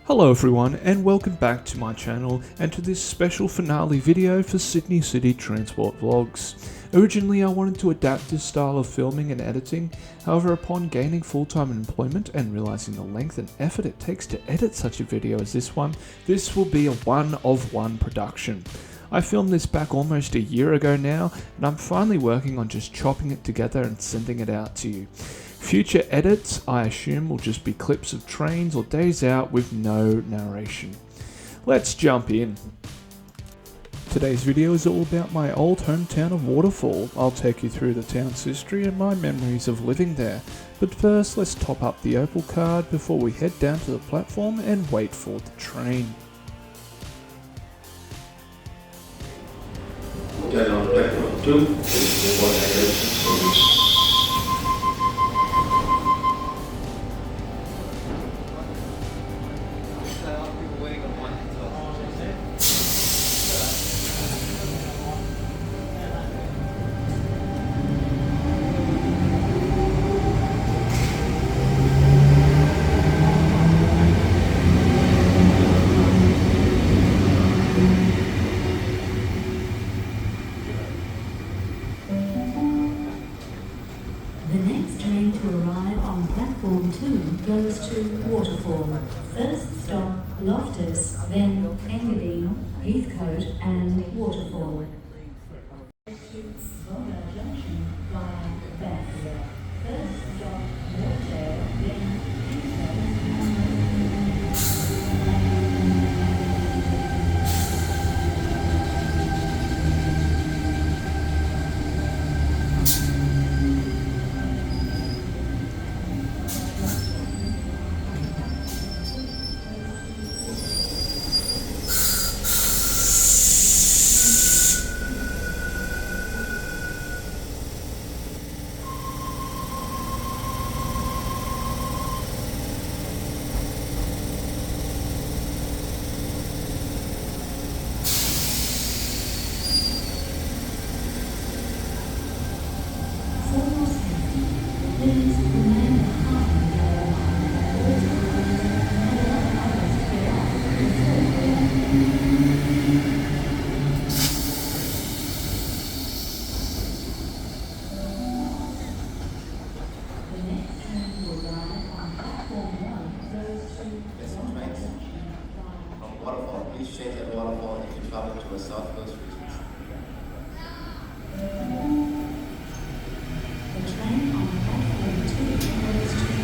Hello everyone and welcome back to my channel and to this special finale video for Sydney City Transport Vlogs. Originally I wanted to adapt this style of filming and editing, however upon gaining full-time employment and realizing the length and effort it takes to edit such a video as this one, this will be a one-of-one production. I filmed this back almost a year ago now and I'm finally working on just chopping it together and sending it out to you. Future edits, I assume, will just be clips of trains or days out with no narration. Let's jump in. Today's video is all about my old hometown of Waterfall. I'll take you through the town's history and my memories of living there. But first, let's top up the Opal card before we head down to the platform and wait for the train. Then on platform 2, is the one direction. The next train to arrive on platform 2 goes to Waterfall. First stop, Loftus, then Engadine, Heathcote and Waterfall. Junction via Bath. First stop, Waterfall, then Waterfall. Please change at Waterfall if you travel to the South Coast regions. the train on platform 2 goes to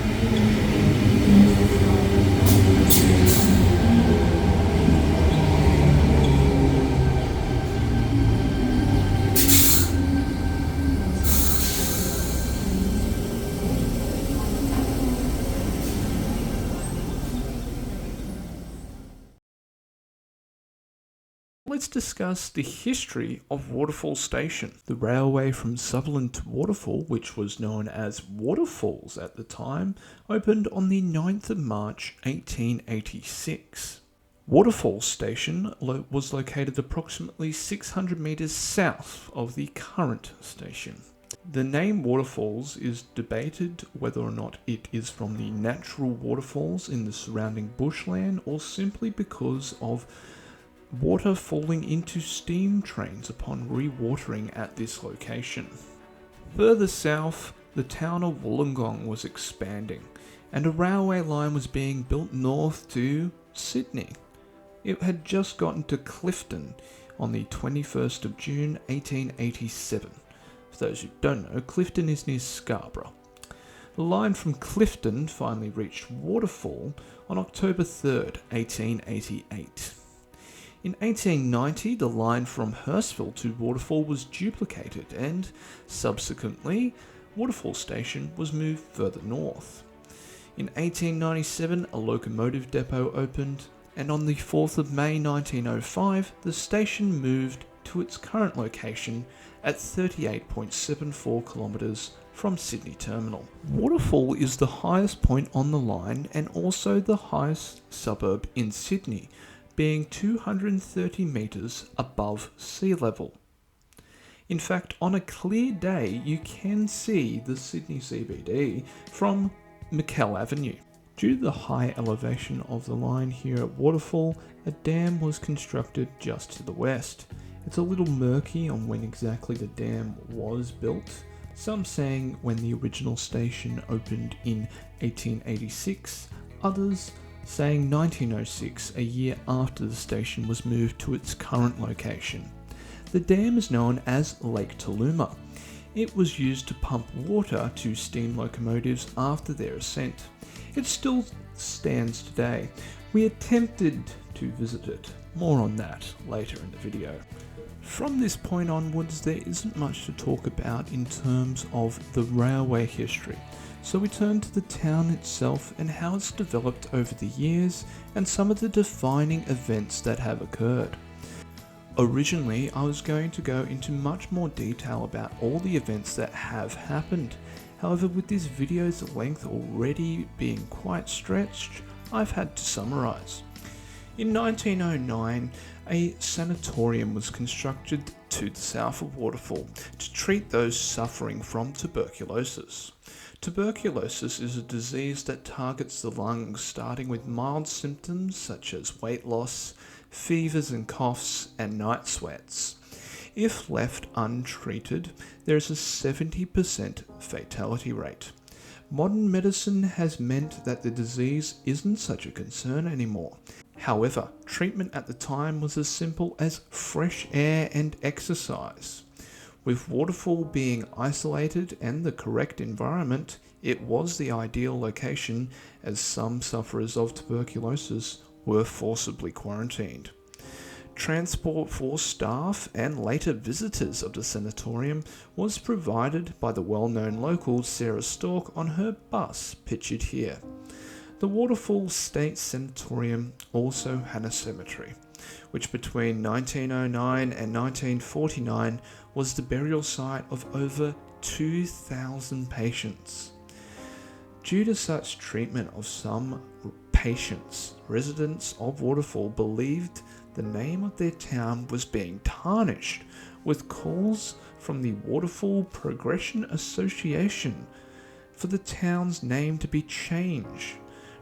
Let's discuss the history of Waterfall Station. The railway from Sutherland to Waterfall, which was known as Waterfalls at the time, opened on the 9th of March 1886. Waterfall Station was located approximately 600 metres south of the current station. The name Waterfalls is debated whether or not it is from the natural waterfalls in the surrounding bushland or simply because of water falling into steam trains upon re-watering at this location. Further south, the town of Wollongong was expanding, and a railway line was being built north to Sydney. It had just gotten to Clifton on the 21st of June 1887. For those who don't know, Clifton is near Scarborough. The line from Clifton finally reached Waterfall on October 3rd, 1888. In 1890, the line from Hurstville to Waterfall was duplicated and, subsequently, Waterfall Station was moved further north. In 1897, a locomotive depot opened, and on the 4th of May 1905, the station moved to its current location at 38.74 kilometres from Sydney Terminal. Waterfall is the highest point on the line and also the highest suburb in Sydney, being 230 metres above sea level. In fact, on a clear day, you can see the Sydney CBD from Mikel Avenue. Due to the high elevation of the line here at Waterfall, a dam was constructed just to the west. It's a little murky on when exactly the dam was built, some saying when the original station opened in 1886, others saying 1906, a year after the station was moved to its current location. The dam is known as Lake Talooma. It was used to pump water to steam locomotives after their ascent. It still stands today. We attempted to visit it. More on that later in the video. From this point onwards, there isn't much to talk about in terms of the railway history. So we turn to the town itself and how it's developed over the years and some of the defining events that have occurred. Originally, I was going to go into much more detail about all the events that have happened. However, with this video's length already being quite stretched, I've had to summarise. In 1909, a sanatorium was constructed to the south of Waterfall to treat those suffering from tuberculosis. Tuberculosis is a disease that targets the lungs, starting with mild symptoms such as weight loss, fevers and coughs, and night sweats. If left untreated, there is a 70% fatality rate. Modern medicine has meant that the disease isn't such a concern anymore. However, treatment at the time was as simple as fresh air and exercise. With Waterfall being isolated and the correct environment, it was the ideal location as some sufferers of tuberculosis were forcibly quarantined. Transport for staff and later visitors of the sanatorium was provided by the well-known local Sarah Stork on her bus, pictured here. The Waterfall State Sanatorium also had a cemetery, which between 1909 and 1949 was the burial site of over 2,000 patients. Due to such treatment of some patients, residents of Waterfall believed the name of their town was being tarnished, with calls from the Waterfall Progression Association for the town's name to be changed,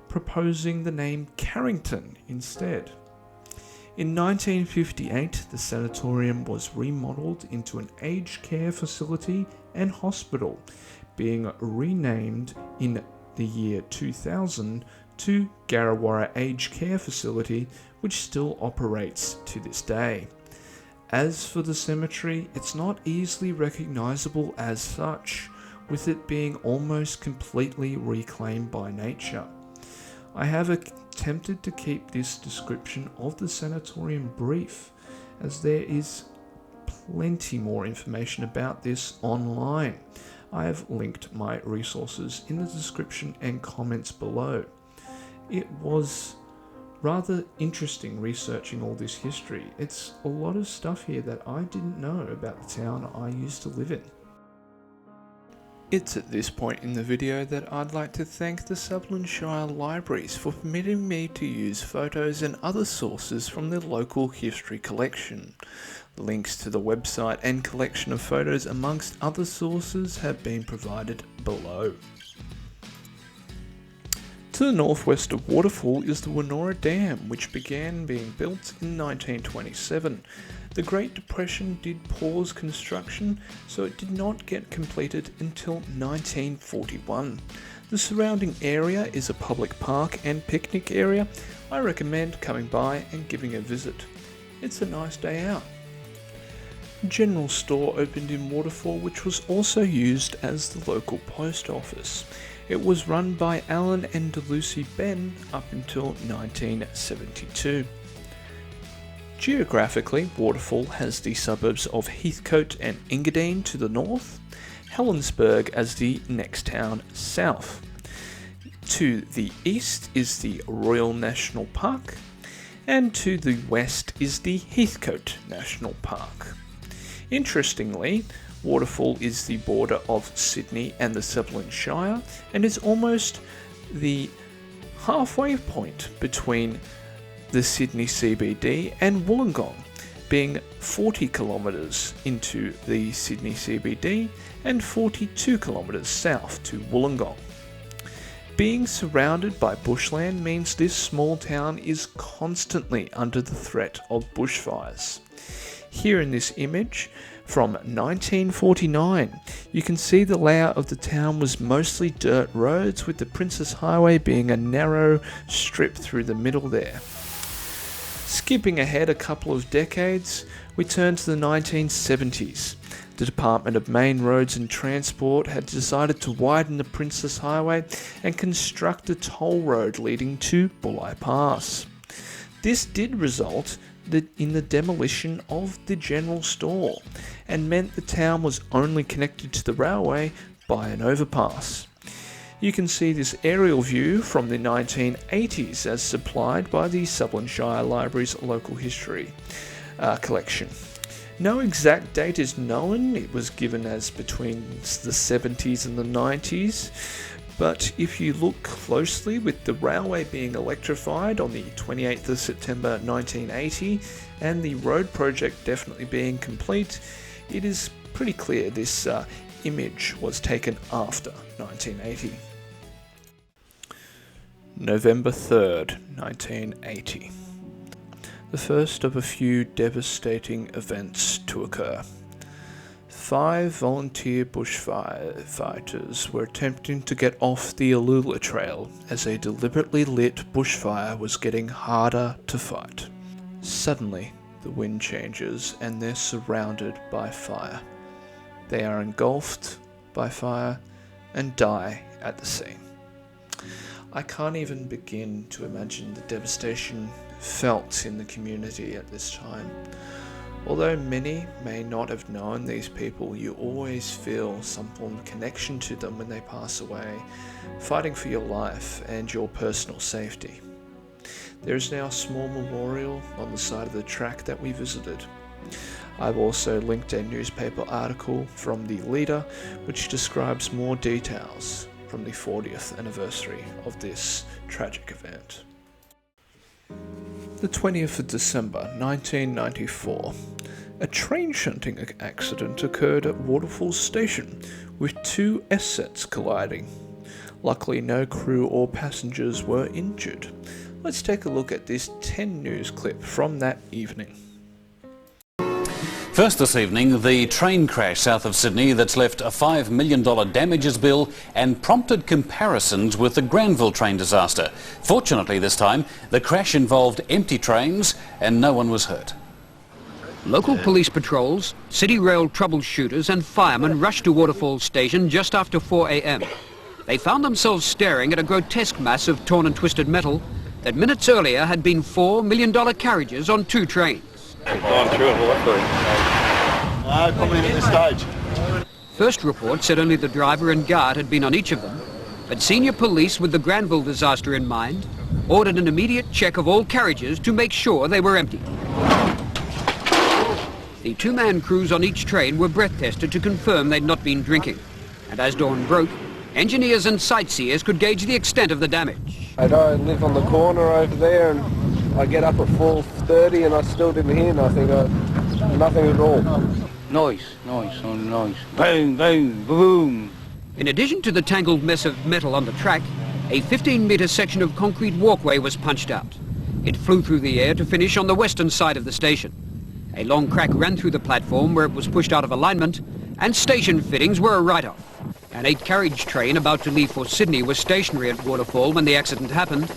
proposing the name Carrington instead. In 1958, the sanatorium was remodeled into an aged care facility and hospital, being renamed in the year 2000 to Garrawarra Aged Care Facility, which still operates to this day. As for the cemetery, it's not easily recognisable as such, with it being almost completely reclaimed by nature. I have attempted to keep this description of the sanatorium brief, as there is plenty more information about this online. I have linked my resources in the description and comments below. It was rather interesting researching all this history. It's a lot of stuff here that I didn't know about the town I used to live in. It's at this point in the video that I'd like to thank the Sutherland Shire Libraries for permitting me to use photos and other sources from their local history collection. Links to the website and collection of photos amongst other sources have been provided below. To the northwest of Waterfall is the Woonora Dam, which began being built in 1927. The Great Depression did pause construction, so it did not get completed until 1941. The surrounding area is a public park and picnic area. I recommend coming by and giving a visit. It's a nice day out. A general store opened in Waterfall, which was also used as the local post office. It was run by Alan and Lucy Benn up until 1972. Geographically, Waterfall has the suburbs of Heathcote and Engadine to the north, Helensburgh as the next town south. To the east is the Royal National Park, and to the west is the Heathcote National Park. Interestingly, Waterfall is the border of Sydney and the Sutherland Shire, and is almost the halfway point between the Sydney CBD and Wollongong, being 40 kilometres into the Sydney CBD and 42 kilometres south to Wollongong. Being surrounded by bushland means this small town is constantly under the threat of bushfires. Here in this image from 1949, you can see the layout of the town was mostly dirt roads, with the Princess Highway being a narrow strip through the middle there. Skipping ahead a couple of decades, we turn to the 1970s. The Department of Main Roads and Transport had decided to widen the Princess Highway and construct a toll road leading to Bulli Pass. This did result in the demolition of the general store and meant the town was only connected to the railway by an overpass. You can see this aerial view from the 1980s as supplied by the Sutherland Shire Library's local history collection. No exact date is known, it was given as between the 70s and the 90s, but if you look closely, with the railway being electrified on the 28th of September 1980 and the road project definitely being complete, it is pretty clear this image was taken after 1980. November 3rd, 1980. The first of a few devastating events to occur. 5 volunteer bushfighters were attempting to get off the Alula Trail as a deliberately lit bushfire was getting harder to fight. Suddenly, the wind changes and they're surrounded by fire. They are engulfed by fire and die at the scene. I can't even begin to imagine the devastation felt in the community at this time. Although many may not have known these people, you always feel some form of connection to them when they pass away, fighting for your life and your personal safety. There is now a small memorial on the side of the track that we visited. I've also linked a newspaper article from the Leader which describes more details from the 40th anniversary of this tragic event. The 20th of December 1994, a train shunting accident occurred at Waterfall station with 2 S-sets colliding. Luckily no crew or passengers were injured. Let's take a look at this 10 News clip from that evening. First this evening, the train crash south of Sydney that's left a $5 million damages bill and prompted comparisons with the Granville train disaster. Fortunately this time, the crash involved empty trains and no one was hurt. Local police patrols, City Rail troubleshooters and firemen rushed to Waterfall station just after 4 a.m. They found themselves staring at a grotesque mass of torn and twisted metal that minutes earlier had been $4 million carriages on 2 trains. Gone through it, no, probably at this stage. First report said only the driver and guard had been on each of them, but senior police, with the Granville disaster in mind, ordered an immediate check of all carriages to make sure they were empty. The 2-man crews on each train were breath tested to confirm they'd not been drinking, and as dawn broke, engineers and sightseers could gauge the extent of the damage. I live on the corner over there, and I get up at 4:30 and I still didn't hear nothing. Nothing at all. Noise, boom, boom, boom. In addition to the tangled mess of metal on the track, a 15-metre section of concrete walkway was punched out. It flew through the air to finish on the western side of the station. A long crack ran through the platform where it was pushed out of alignment, and station fittings were a write-off. An 8-carriage train about to leave for Sydney was stationary at Waterfall when the accident happened.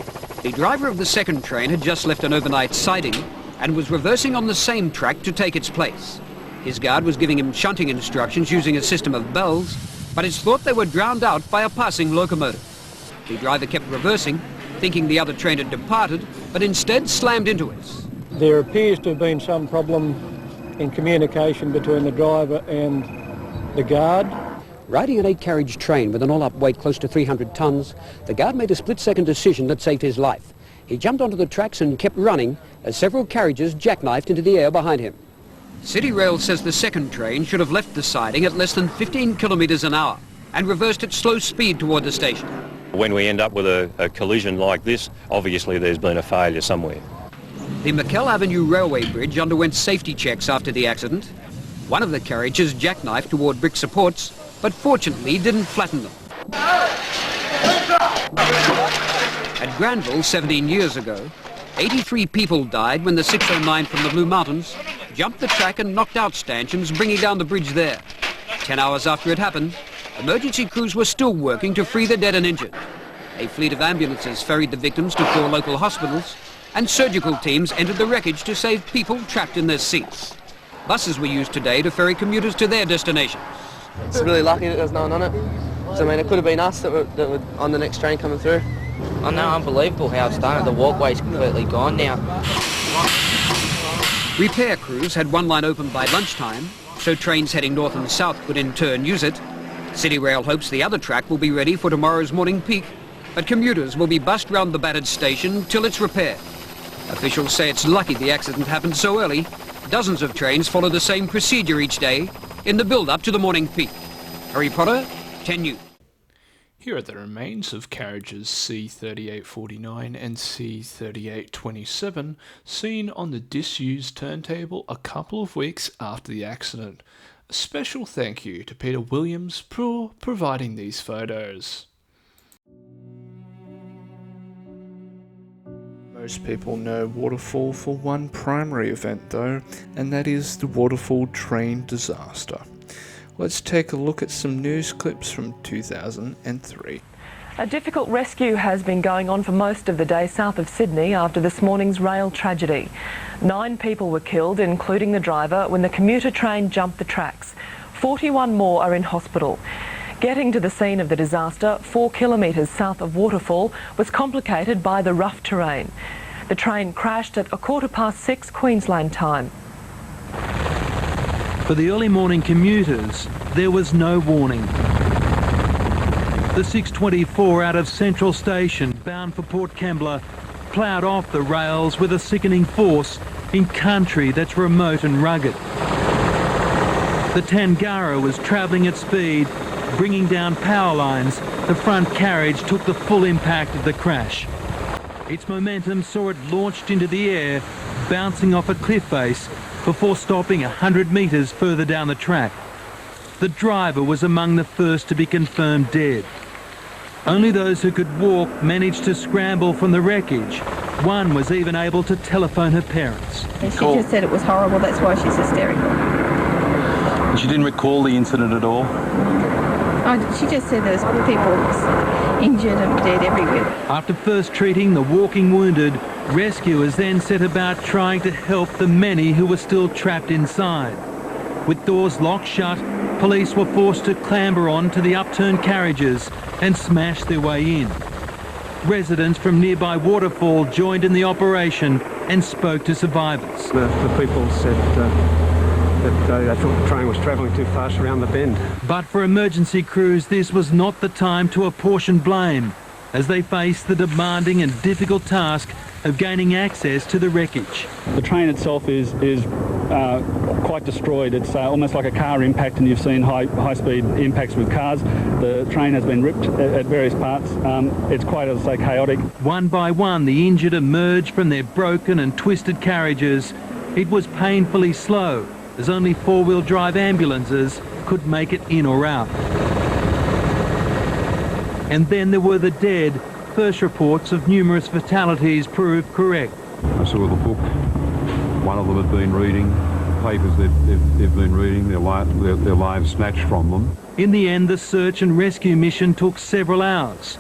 The driver of the second train had just left an overnight siding and was reversing on the same track to take its place. His guard was giving him shunting instructions using a system of bells, but it's thought they were drowned out by a passing locomotive. The driver kept reversing, thinking the other train had departed, but instead slammed into it. There appears to have been some problem in communication between the driver and the guard. Riding an 8-carriage train with an all-up weight close to 300 tonnes, the guard made a split-second decision that saved his life. He jumped onto the tracks and kept running as several carriages jackknifed into the air behind him. City Rail says the second train should have left the siding at less than 15 kilometres an hour and reversed at slow speed toward the station. When we end up with a collision like this, obviously there's been a failure somewhere. The McKell Avenue Railway Bridge underwent safety checks after the accident. One of the carriages jackknifed toward brick supports, but fortunately didn't flatten them. At Granville 17 years ago, 83 people died when the 609 from the Blue Mountains jumped the track and knocked out stanchions, bringing down the bridge there. 10 hours after it happened, emergency crews were still working to free the dead and injured. A fleet of ambulances ferried the victims to 4 local hospitals, and surgical teams entered the wreckage to save people trapped in their seats. Buses were used today to ferry commuters to their destinations. It's really lucky that there's no one on it. So, I mean, it could have been us that were on the next train coming through. I know, unbelievable how it's done. The walkway's completely gone now. Repair crews had one line open by lunchtime, so trains heading north and south could in turn use it. City Rail hopes the other track will be ready for tomorrow's morning peak, but commuters will be bussed round the battered station till it's repaired. Officials say it's lucky the accident happened so early. Dozens of trains follow the same procedure each day in the build-up to the morning peak. Harry Potter, 10 News. Here are the remains of carriages C3849 and C3827 seen on the disused turntable a couple of weeks after the accident. A special thank you to Peter Williams for providing these photos. Most people know Waterfall for one primary event though, and that is the Waterfall train disaster. Let's take a look at some news clips from 2003. A difficult rescue has been going on for most of the day south of Sydney after this morning's rail tragedy. 9 people were killed, including the driver, when the commuter train jumped the tracks. 41 more are in hospital. Getting to the scene of the disaster, 4 kilometres south of Waterfall, was complicated by the rough terrain. The train crashed at 6:15 Queensland time. For the early morning commuters, there was no warning. The 624 out of Central Station, bound for Port Kembla, ploughed off the rails with a sickening force in country that's remote and rugged. The Tangara was travelling at speed, bringing down power lines. The front carriage took the full impact of the crash. Its momentum saw it launched into the air, bouncing off a cliff face before stopping 100 metres further down the track. The driver was among the first to be confirmed dead. Only those who could walk managed to scramble from the wreckage. One was even able to telephone her parents. She just said it was horrible, that's why she's hysterical. She didn't recall the incident at all? Oh, she just said there was people injured and dead everywhere. After first treating the walking wounded, rescuers then set about trying to help the many who were still trapped inside. With doors locked shut, police were forced to clamber on to the upturned carriages and smash their way in. Residents from nearby Waterfall joined in the operation and spoke to survivors. The people said that they thought the train was travelling too fast around the bend. But for emergency crews, this was not the time to apportion blame, as they faced the demanding and difficult task of gaining access to the wreckage. The train itself is quite destroyed. It's almost like a car impact, and you've seen high-speed impacts with cars. The train has been ripped at various parts. It's quite, as I say, chaotic. One by one, the injured emerged from their broken and twisted carriages. It was painfully slow, as only four-wheel drive ambulances could make it in or out. And then there were the dead. First reports of numerous fatalities proved correct. I saw the book. One of them had been reading papers they've been reading, their lives snatched from them. In the end, the search and rescue mission took several hours.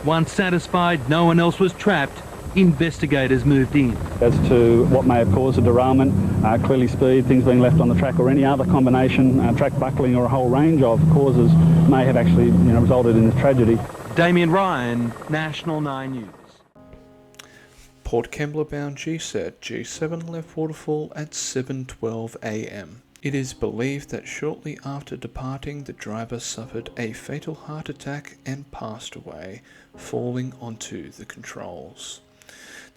Once satisfied no one else was trapped, investigators moved in. As to what may have caused the derailment, clearly speed, things being left on the track, or any other combination, track buckling, or a whole range of causes may have actually resulted in this tragedy. Damien Ryan, National 9 News. Port Kembla bound G7 left Waterfall at 7:12 a.m. It is believed that shortly after departing, the driver suffered a fatal heart attack and passed away, falling onto the controls.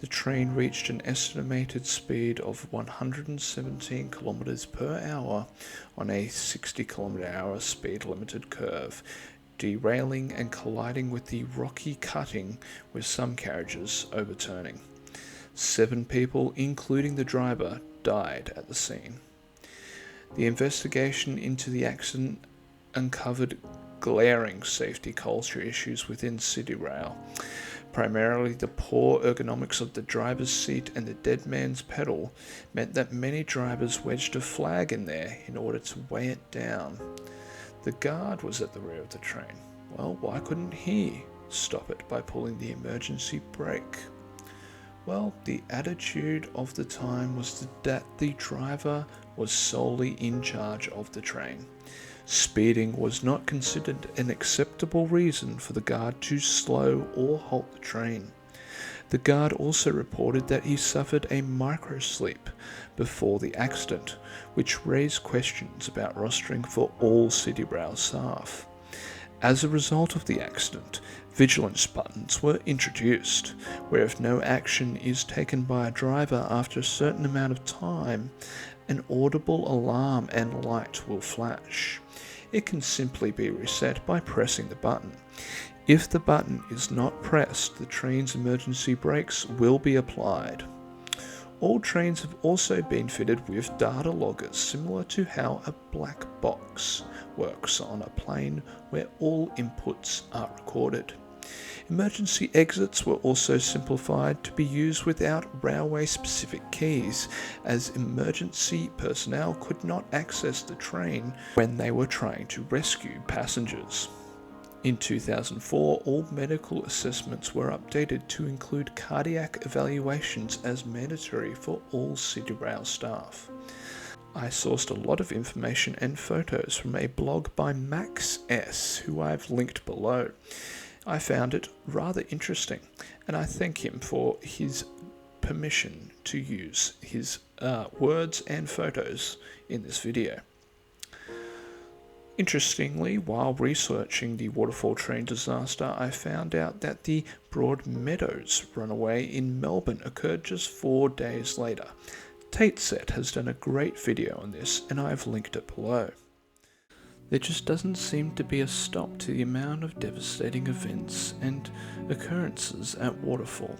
The train reached an estimated speed of 117 km per hour on a 60 km/h speed limited curve, derailing and colliding with the rocky cutting, with some carriages overturning. 7 people, including the driver, died at the scene. The investigation into the accident uncovered glaring safety culture issues within City Rail. Primarily, the poor ergonomics of the driver's seat and the dead man's pedal meant that many drivers wedged a flag in there in order to weigh it down. The guard was at the rear of the train. Well, why couldn't he stop it by pulling the emergency brake? Well, the attitude of the time was that the driver was solely in charge of the train. Speeding was not considered an acceptable reason for the guard to slow or halt the train. The guard also reported that he suffered a microsleep before the accident, which raised questions about rostering for all City Rail staff. As a result of the accident, vigilance buttons were introduced, where if no action is taken by a driver after a certain amount of time, an audible alarm and light will flash. It can simply be reset by pressing the button. If the button is not pressed, the train's emergency brakes will be applied. All trains have also been fitted with data loggers, similar to how a black box works on a plane where all inputs are recorded. Emergency exits were also simplified to be used without railway-specific keys, as emergency personnel could not access the train when they were trying to rescue passengers. In 2004, all medical assessments were updated to include cardiac evaluations as mandatory for all City Rail staff. I sourced a lot of information and photos from a blog by Max S, who I've linked below. I found it rather interesting, and I thank him for his permission to use his words and photos in this video. Interestingly, while researching the Waterfall train disaster, I found out that the Broadmeadows runaway in Melbourne occurred just 4 days later. Tateset has done a great video on this, and I've linked it below. There just doesn't seem to be a stop to the amount of devastating events and occurrences at Waterfall.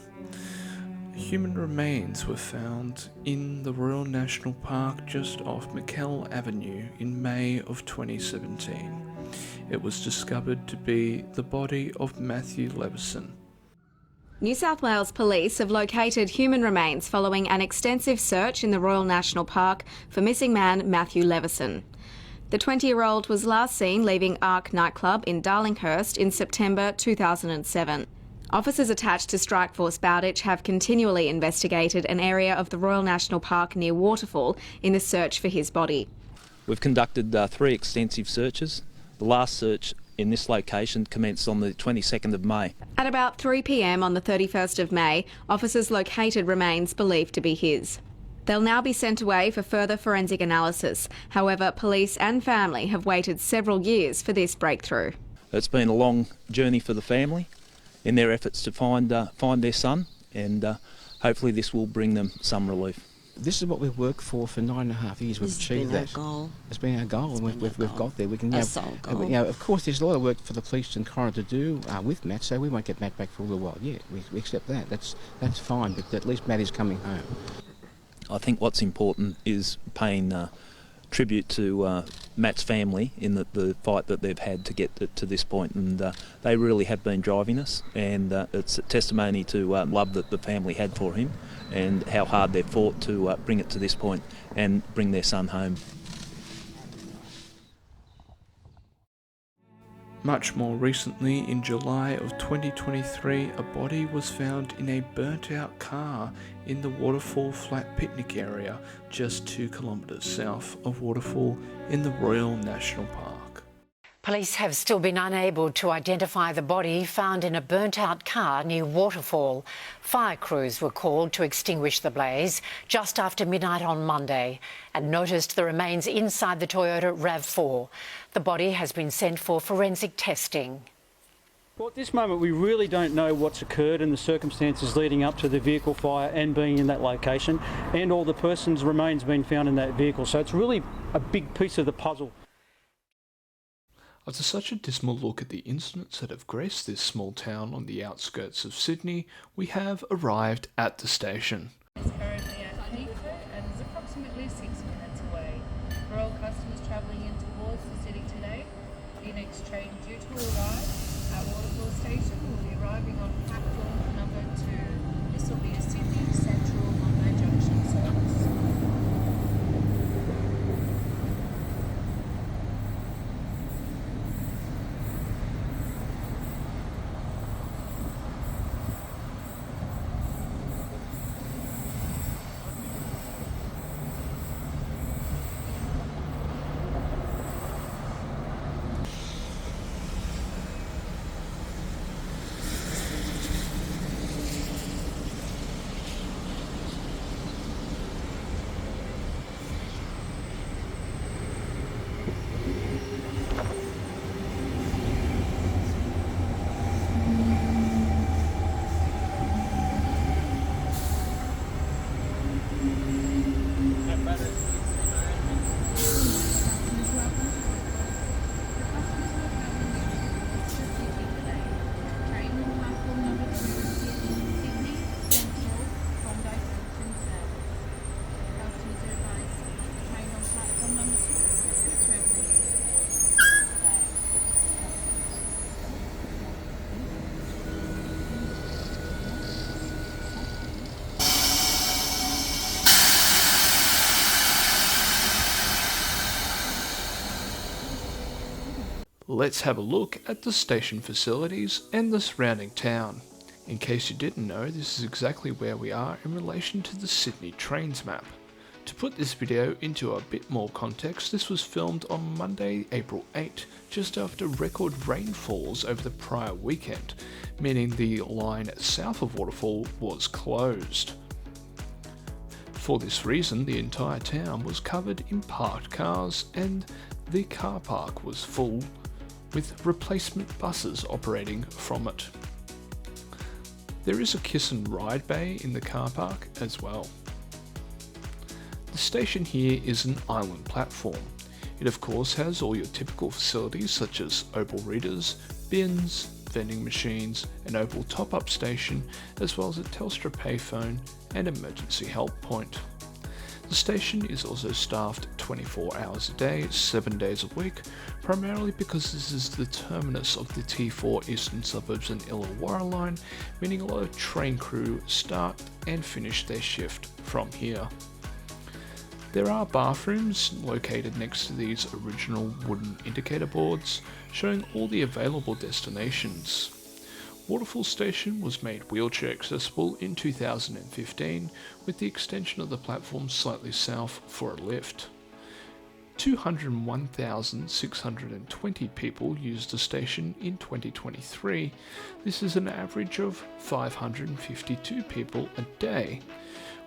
Human remains were found in the Royal National Park just off McKell Avenue in May of 2017. It was discovered to be the body of Matthew Levison. New South Wales Police have located human remains following an extensive search in the Royal National Park for missing man Matthew Levison. The 20-year-old was last seen leaving Arc nightclub in Darlinghurst in September 2007. Officers attached to Strikeforce Bowditch have continually investigated an area of the Royal National Park near Waterfall in the search for his body. We've conducted 3 extensive searches. The last search in this location commenced on the 22nd of May. At about 3 p.m. on the 31st of May, officers located remains believed to be his. They'll now be sent away for further forensic analysis. However, police and family have waited several years for this breakthrough. It's been a long journey for the family in their efforts to find their son, and hopefully this will bring them some relief. This is what we've worked for 9.5 years. We've achieved that. It's been our goal, and we've got there. We can. Of course, there's a lot of work for the police and coroner to do with Matt, so we won't get Matt back for a little while yet. We accept that. That's fine, but at least Matt is coming home. I think what's important is paying tribute to Matt's family in the fight that they've had to get to this point, and they really have been driving us, and it's a testimony to love that the family had for him and how hard they've fought to bring it to this point and bring their son home. Much more recently, in July of 2023, a body was found in a burnt-out car in the Waterfall Flat picnic area just 2 kilometres south of Waterfall in the Royal National Park. Police have still been unable to identify the body found in a burnt-out car near Waterfall. Fire crews were called to extinguish the blaze just after midnight on Monday and noticed the remains inside the Toyota RAV4. The body has been sent for forensic testing. Well, at this moment we really don't know what's occurred and the circumstances leading up to the vehicle fire and being in that location, and all the person's remains being found in that vehicle. So it's really a big piece of the puzzle. After such a dismal look at the incidents that have graced this small town on the outskirts of Sydney, we have arrived at the station. It's currently at Heathcote and is approximately 6 minutes away. For all customers travelling in towards the city today, the next train due to arrive at Waterfall Station will be arriving on platform number 2. This will be a Sydney Central Monday Junction service. Let's have a look at the station facilities and the surrounding town. In case you didn't know, this is exactly where we are in relation to the Sydney Trains map. To put this video into a bit more context, this was filmed on Monday, April 8, just after record rainfalls over the prior weekend, meaning the line south of Waterfall was closed. For this reason, the entire town was covered in parked cars and the car park was full, with replacement buses operating from it. There is a kiss and ride bay in the car park as well. The station here is an island platform. It of course has all your typical facilities such as Opal readers, bins, vending machines, an Opal top-up station, as well as a Telstra payphone and emergency help point. The station is also staffed 24 hours a day, 7 days a week, primarily because this is the terminus of the T4 Eastern Suburbs and Illawarra line, meaning a lot of train crew start and finish their shift from here. There are bathrooms located next to these original wooden indicator boards, showing all the available destinations. Waterfall Station was made wheelchair accessible in 2015 with the extension of the platform slightly south for a lift. 201,620 people used the station in 2023. This is an average of 552 people a day,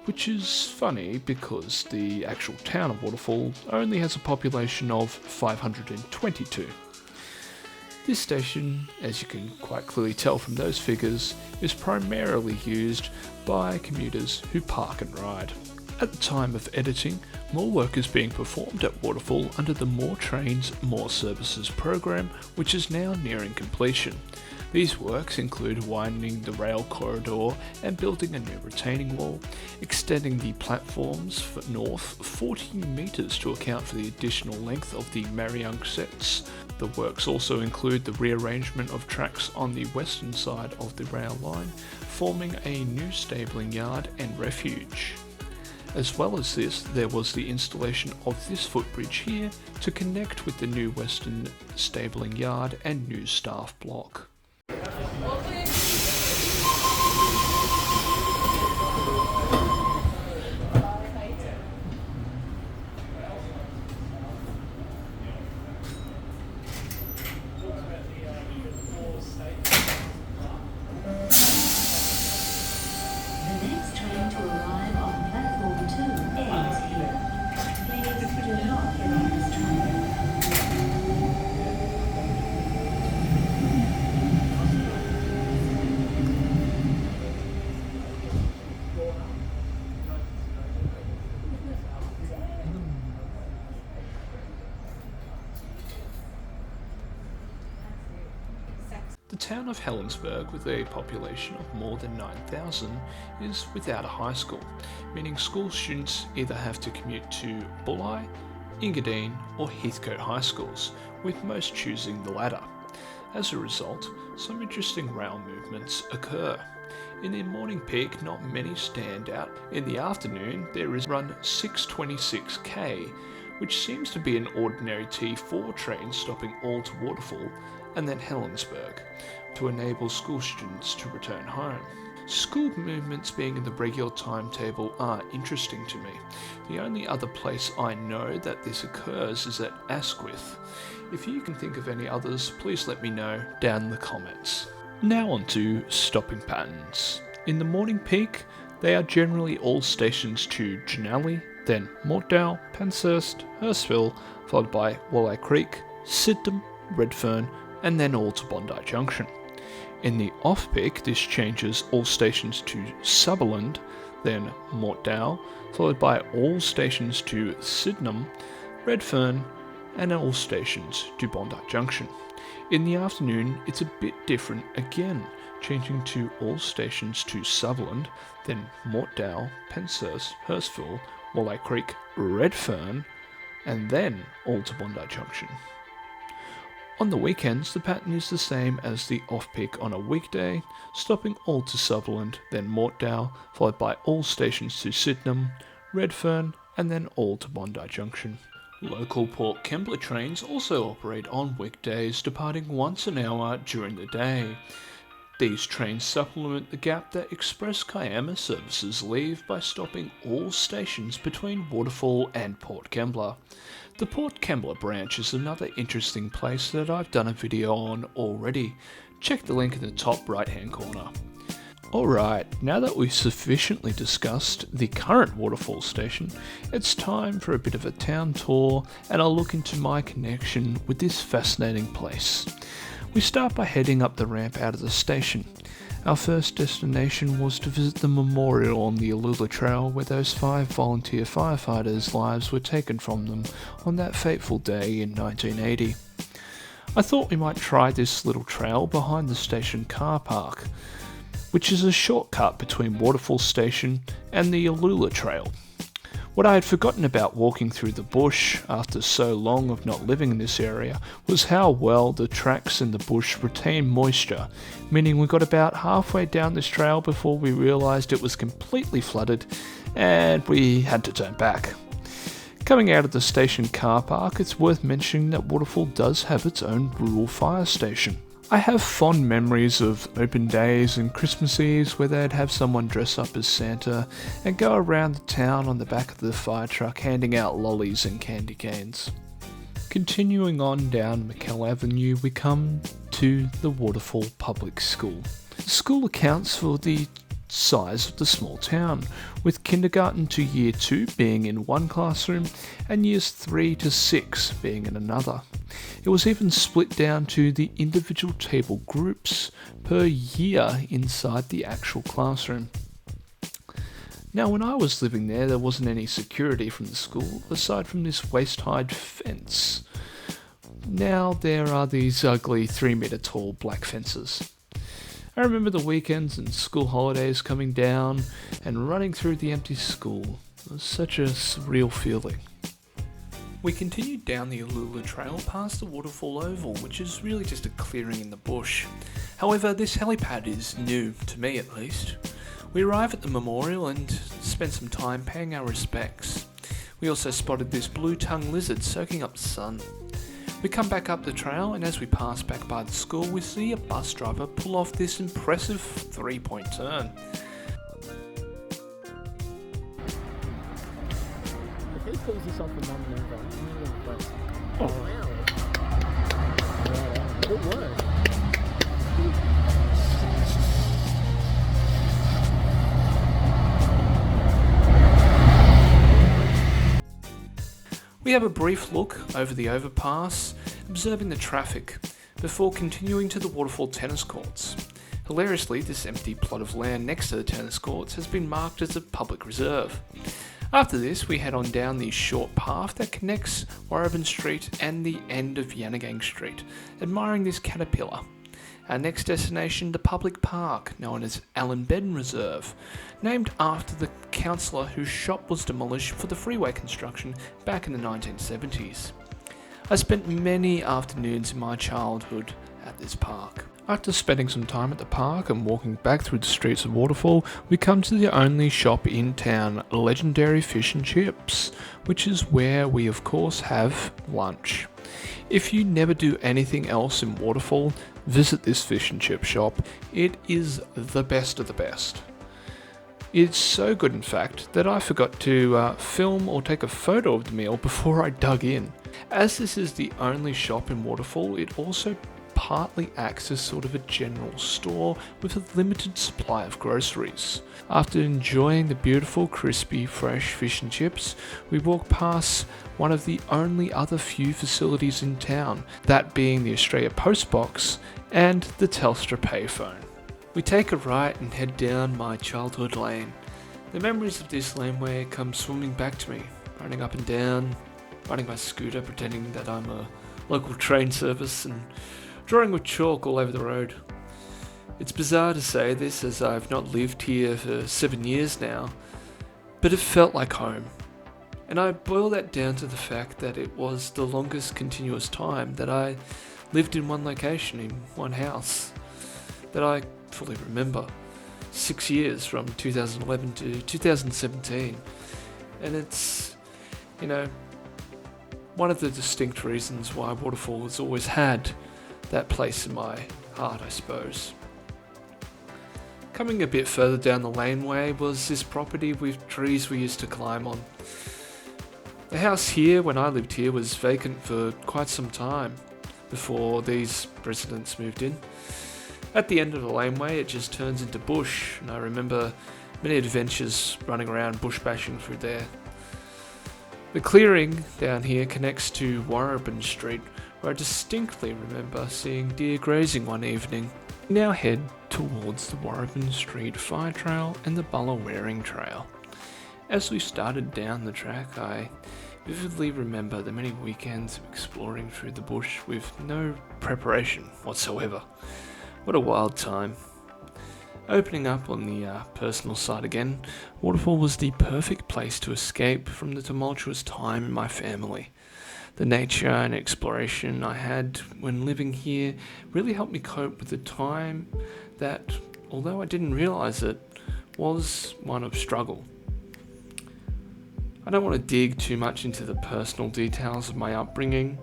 which is funny because the actual town of Waterfall only has a population of 522. This station, as you can quite clearly tell from those figures, is primarily used by commuters who park and ride. At the time of editing, more work is being performed at Waterfall under the More Trains, More Services program, which is now nearing completion. These works include widening the rail corridor and building a new retaining wall, extending the platforms for north 40 metres to account for the additional length of the Mariung sets. The works also include the rearrangement of tracks on the western side of the rail line, forming a new stabling yard and refuge. As well as this, there was the installation of this footbridge here to connect with the new western stabling yard and new staff block. The town of Helensburgh, with a population of more than 9,000, is without a high school, meaning school students either have to commute to Bulli, Engadine or Heathcote high schools, with most choosing the latter. As a result, some interesting rail movements occur. In the morning peak, not many stand out. In the afternoon, there is run 626K, which seems to be an ordinary T4 train stopping all to Waterfall and then Helensburgh, to enable school students to return home. School movements being in the regular timetable are interesting to me. The only other place I know that this occurs is at Asquith. If you can think of any others, please let me know down in the comments. Now on to stopping patterns. In the morning peak, they are generally all stations to Janelli, then Mortdale, Penshurst, Hurstville, followed by Walleye Creek, Sydenham, Redfern, and then all to Bondi Junction. In the off-peak, this changes all stations to Sutherland, then Mortdale, followed by all stations to Sydenham, Redfern, and all stations to Bondi Junction. In the afternoon, it's a bit different again, changing to all stations to Sutherland, then Mortdale, Penshurst, Hurstville, Walleye Creek, Redfern, and then all to Bondi Junction. On the weekends, the pattern is the same as the off-peak on a weekday, stopping all to Sutherland, then Mortdale, followed by all stations to Sydenham, Redfern, and then all to Bondi Junction. Local Port Kembla trains also operate on weekdays, departing once an hour during the day. These trains supplement the gap that Express Kiama services leave by stopping all stations between Waterfall and Port Kembla. The Port Kembla branch is another interesting place that I've done a video on already. Check the link in the top right hand corner. Alright, now that we've sufficiently discussed the current Waterfall station, it's time for a bit of a town tour and a look into my connection with this fascinating place. We start by heading up the ramp out of the station. Our first destination was to visit the memorial on the Alula Trail where those 5 volunteer firefighters' lives were taken from them on that fateful day in 1980. I thought we might try this little trail behind the station car park, which is a shortcut between Waterfall Station and the Alula Trail. What I had forgotten about walking through the bush after so long of not living in this area was how well the tracks in the bush retain moisture, meaning we got about halfway down this trail before we realised it was completely flooded and we had to turn back. Coming out of the station car park, it's worth mentioning that Waterfall does have its own rural fire station. I have fond memories of open days and Christmas Eves where they'd have someone dress up as Santa and go around the town on the back of the fire truck handing out lollies and candy canes. Continuing on down McKell Avenue, we come to the Waterfall Public School. The school accounts for the size of the small town, with kindergarten to year 2 being in one classroom and years 3 to 6 being in another. It was even split down to the individual table groups per year inside the actual classroom. Now, when I was living there wasn't any security from the school aside from this waist-high fence. Now there are these ugly 3-metre tall black fences. I remember the weekends and school holidays coming down and running through the empty school. It was such a surreal feeling. We continued down the Alula Trail past the Waterfall Oval, which is really just a clearing in the bush. However, this helipad is new, to me at least. We arrive at the memorial and spend some time paying our respects. We also spotted this blue-tongued lizard soaking up the sun. We come back up the trail, and as we pass back by the school, we see a bus driver pull off this impressive 3-point turn. If he pulls this off the non-narrated, oh wow. Good work. We have a brief look over the overpass, observing the traffic, before continuing to the Waterfall tennis courts. Hilariously, this empty plot of land next to the tennis courts has been marked as a public reserve. After this, we head on down the short path that connects Warrabin Street and the end of Yannagang Street, admiring this caterpillar. Our next destination, the public park, known as Allan Bedden Reserve, named after the councillor whose shop was demolished for the freeway construction back in the 1970s. I spent many afternoons in my childhood at this park. After spending some time at the park and walking back through the streets of Waterfall, we come to the only shop in town, Legendary Fish and Chips, which is where we of course have lunch. If you never do anything else in Waterfall, visit this fish and chip shop. It is the best of the best. It's so good, in fact, that I forgot to film or take a photo of the meal before I dug in. As this is the only shop in Waterfall, it also partly acts as sort of a general store with a limited supply of groceries. After enjoying the beautiful, crispy, fresh fish and chips, we walk past one of the only other few facilities in town, that being the Australia Post Box and the Telstra payphone. We take a right and head down my childhood lane. The memories of this laneway come swimming back to me, running up and down, riding my scooter pretending that I'm a local train service and drawing with chalk all over the road. It's bizarre to say this as I've not lived here for 7 years now, but it felt like home. And I boil that down to the fact that it was the longest continuous time that I lived in one location, in one house, that I fully remember. 6 years from 2011 to 2017. And it's, one of the distinct reasons why Waterfall has always had that place in my heart, I suppose. Coming a bit further down the laneway was this property with trees we used to climb on. The house here, when I lived here, was vacant for quite some time before these residents moved in. At the end of the laneway, it just turns into bush, and I remember many adventures running around bush bashing through there. The clearing down here connects to Warrabin Street, where I distinctly remember seeing deer grazing one evening. We now head towards the Warrabin Street Fire Trail and the Bullawaring Trail. As we started down the track, I vividly remember the many weekends of exploring through the bush with no preparation whatsoever. What a wild time. Opening up on the personal side again, Waterfall was the perfect place to escape from the tumultuous time in my family. The nature and exploration I had when living here really helped me cope with the time that, although I didn't realise it, was one of struggle. I don't want to dig too much into the personal details of my upbringing,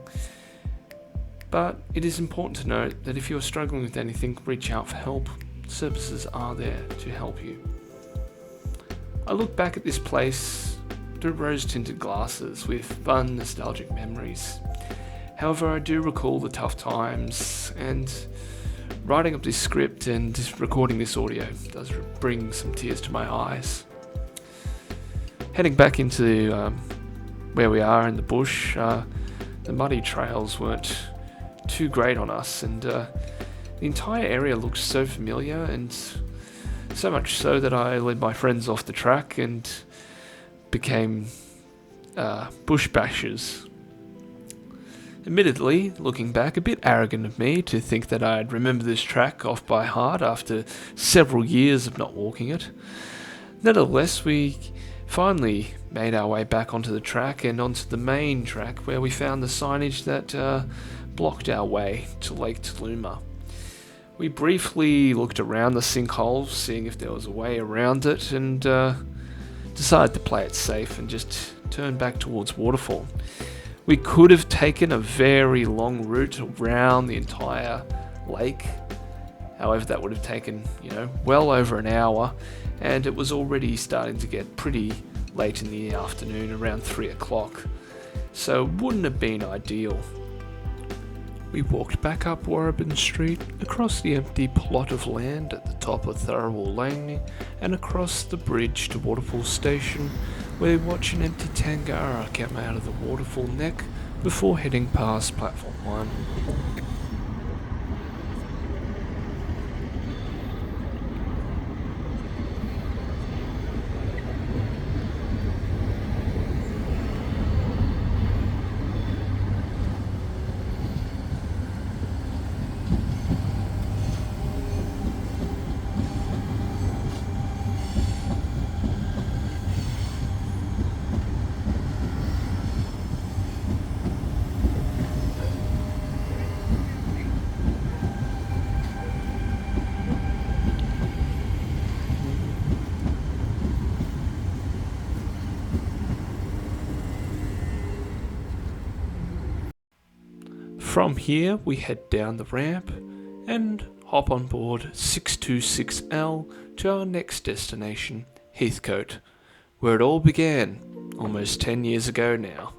but it is important to note that if you are struggling with anything, reach out for help. Services are there to help you. I look back at this place through rose-tinted glasses with fun, nostalgic memories. However, I do recall the tough times, and writing up this script and recording this audio does bring some tears to my eyes. Heading back into where we are in the bush, the muddy trails weren't too great on us, and the entire area looked so familiar, and so much so that I led my friends off the track and became bush bashers. Admittedly, looking back, a bit arrogant of me to think that I'd remember this track off by heart after several years of not walking it. Nevertheless, we finally made our way back onto the track and onto the main track, where we found the signage that blocked our way to Lake Talooma. We briefly looked around the sinkholes, seeing if there was a way around it, and decided to play it safe and just turn back towards Waterfall. We could have taken a very long route around the entire lake. However, that would have taken, well over an hour, and it was already starting to get pretty late in the afternoon, around 3 o'clock. So it wouldn't have been ideal. We walked back up Warrabin Street, across the empty plot of land at the top of Tharawal Lane, and across the bridge to Waterfall Station, where we watched an empty Tangara come out of the Waterfall neck before heading past Platform 1. From here we head down the ramp and hop on board 626L to our next destination, Heathcote, where it all began almost 10 years ago now.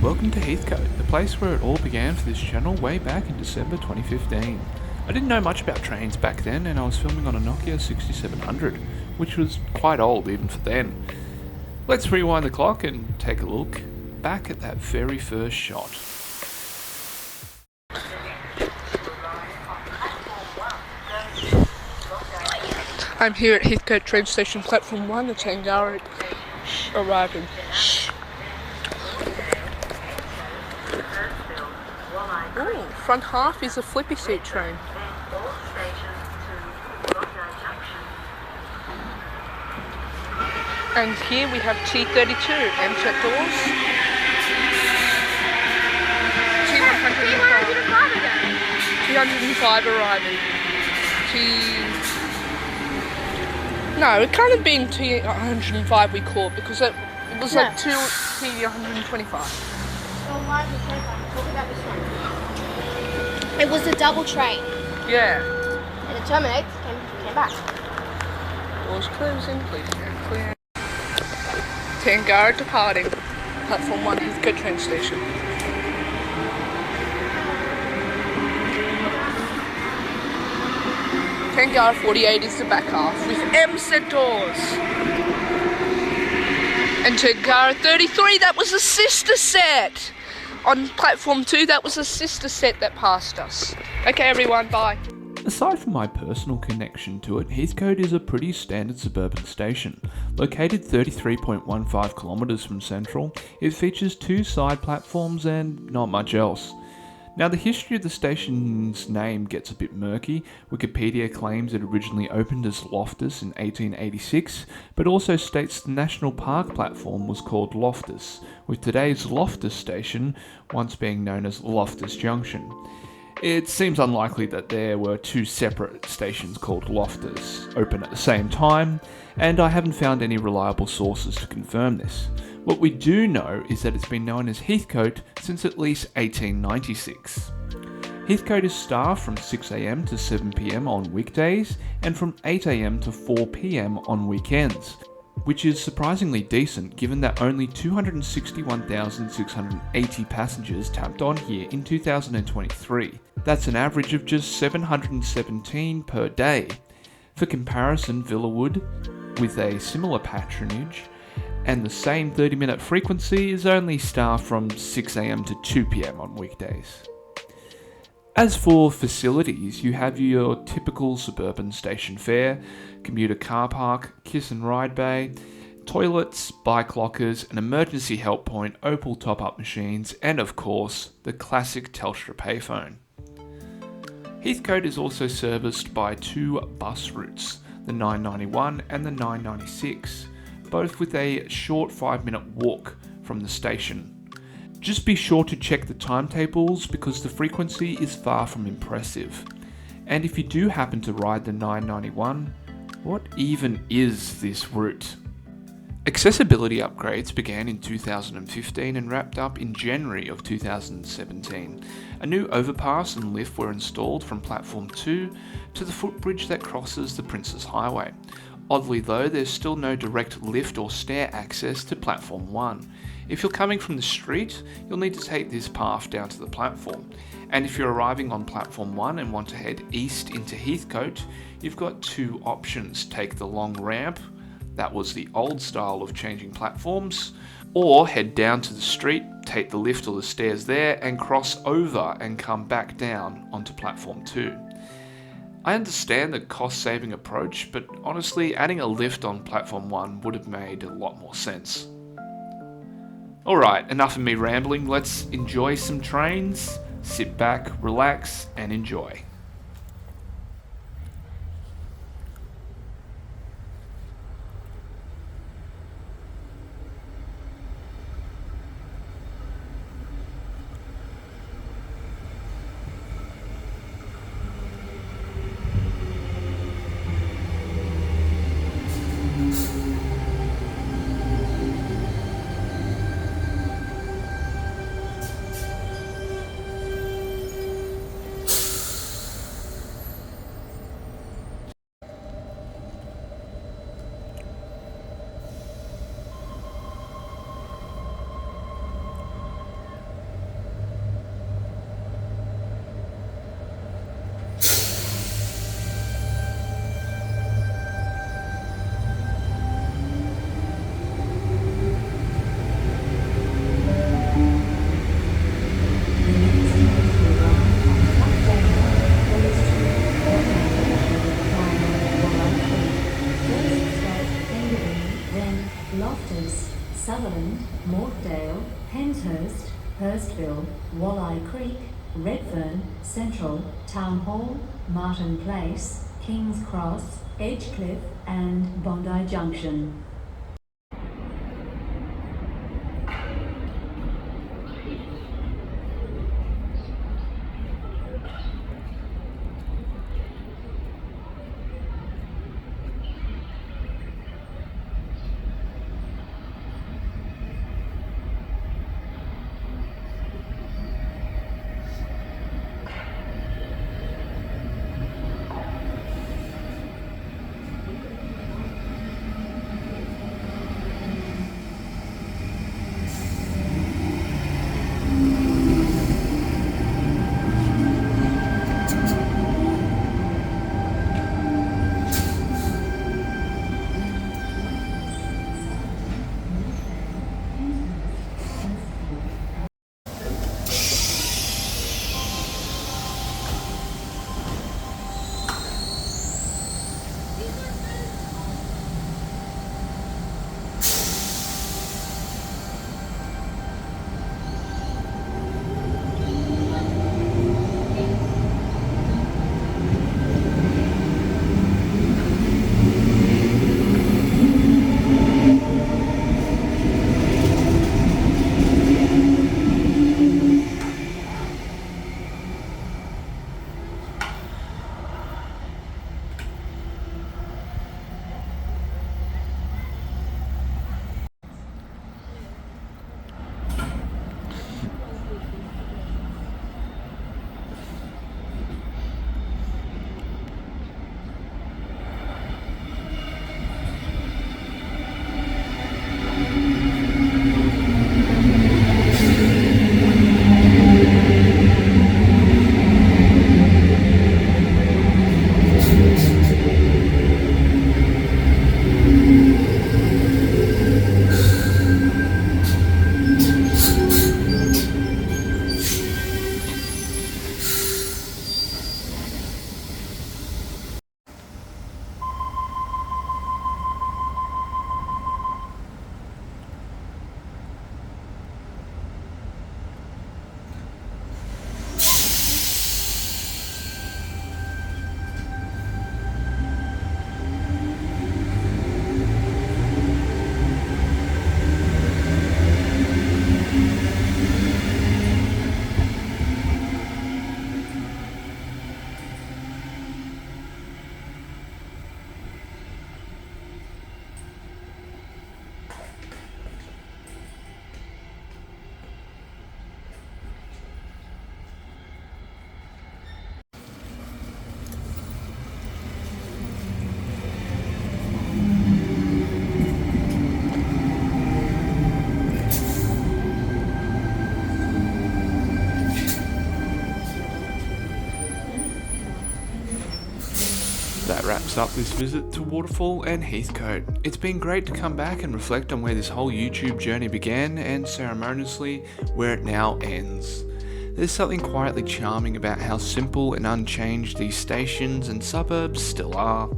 Welcome to Heathcote, the place where it all began for this channel way back in December 2015. I didn't know much about trains back then, and I was filming on a Nokia 6700, which was quite old even for then. Let's rewind the clock and take a look back at that very first shot. I'm here at Heathcote train station, platform 1, the Tangara arriving. Ooh, front half is a flippy seat train. And here we have T32, MSET doors. T105 arriving. No, it can't have been T105 we caught because it was like T125. Well, why did we take one? Talk about this one. It was a double train. Yeah. And it terminates, came back. Doors closing, please clear. Tangara departing. Platform 1, Heathcote train station. Tangara 48 is the back half with MSET doors. And Tangara 33, that was a sister set. On platform 2, that was a sister set that passed us. Okay everyone, bye. Aside from my personal connection to it, Heathcote is a pretty standard suburban station. Located 33.15 kilometres from Central, it features 2 side platforms and not much else. Now, the history of the station's name gets a bit murky. Wikipedia claims it originally opened as Loftus in 1886, but also states the National Park platform was called Loftus, with today's Loftus station once being known as Loftus Junction. It seems unlikely that there were 2 separate stations called Loftus open at the same time, and I haven't found any reliable sources to confirm this. What we do know is that it's been known as Heathcote since at least 1896. Heathcote is staffed from 6 AM to 7 PM on weekdays and from 8 AM to 4 PM on weekends, which is surprisingly decent given that only 261,680 passengers tapped on here in 2023. That's an average of just 717 per day. For comparison, Villawood, with a similar patronage and the same 30-minute frequency, is only staffed from 6 AM to 2 PM on weekdays. As for facilities, you have your typical suburban station fare, commuter car park, kiss and ride bay, toilets, bike lockers, an emergency help point, Opal top-up machines, and of course, the classic Telstra payphone. Heathcote is also serviced by 2 bus routes, the 991 and the 996, both with a short 5-minute walk from the station. Just be sure to check the timetables because the frequency is far from impressive. And if you do happen to ride the 991, what even is this route? Accessibility upgrades began in 2015 and wrapped up in January of 2017. A new overpass and lift were installed from platform 2 to the footbridge that crosses the Princes Highway. Oddly though, there's still no direct lift or stair access to platform 1. If you're coming from the street, you'll need to take this path down to the platform. And if you're arriving on platform 1 and want to head east into Heathcote, you've got two options. Take the long ramp, that was the old style of changing platforms, or head down to the street, take the lift or the stairs there and cross over and come back down onto platform 2. I understand the cost-saving approach, but honestly, adding a lift on platform 1 would have made a lot more sense. Alright, enough of me rambling, let's enjoy some trains, sit back, relax, and enjoy. Sutherland, Mortdale, Penshurst, Hurstville, Walleye Creek, Redfern, Central, Town Hall, Martin Place, King's Cross, Edgecliff and Bondi Junction. wraps up this visit to Waterfall and Heathcote. It's been great to come back and reflect on where this whole YouTube journey began and ceremoniously where it now ends. There's something quietly charming about how simple and unchanged these stations and suburbs still are.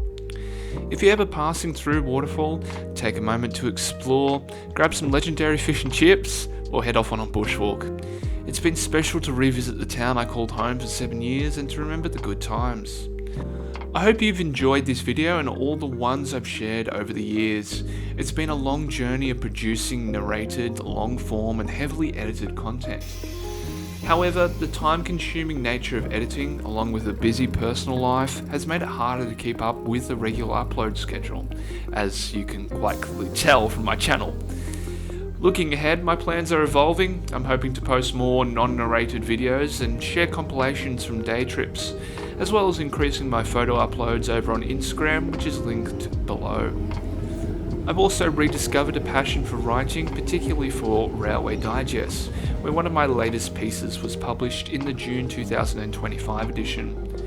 If you're ever passing through Waterfall, take a moment to explore, grab some legendary fish and chips, or head off on a bushwalk. It's been special to revisit the town I called home for 7 years and to remember the good times. I hope you've enjoyed this video and all the ones I've shared over the years. It's been a long journey of producing narrated, long form and heavily edited content. However, the time-consuming nature of editing, along with a busy personal life, has made it harder to keep up with the regular upload schedule, as you can quite clearly tell from my channel. Looking ahead, my plans are evolving. I'm hoping to post more non-narrated videos and share compilations from day trips, as well as increasing my photo uploads over on Instagram, which is linked below. I've also rediscovered a passion for writing, particularly for Railway Digest, where one of my latest pieces was published in the June 2025 edition.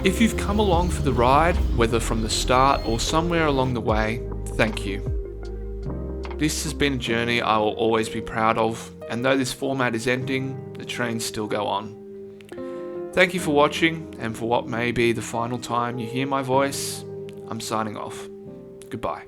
If you've come along for the ride, whether from the start or somewhere along the way, thank you. This has been a journey I will always be proud of, and though this format is ending, the trains still go on. Thank you for watching, and for what may be the final time you hear my voice, I'm signing off. Goodbye.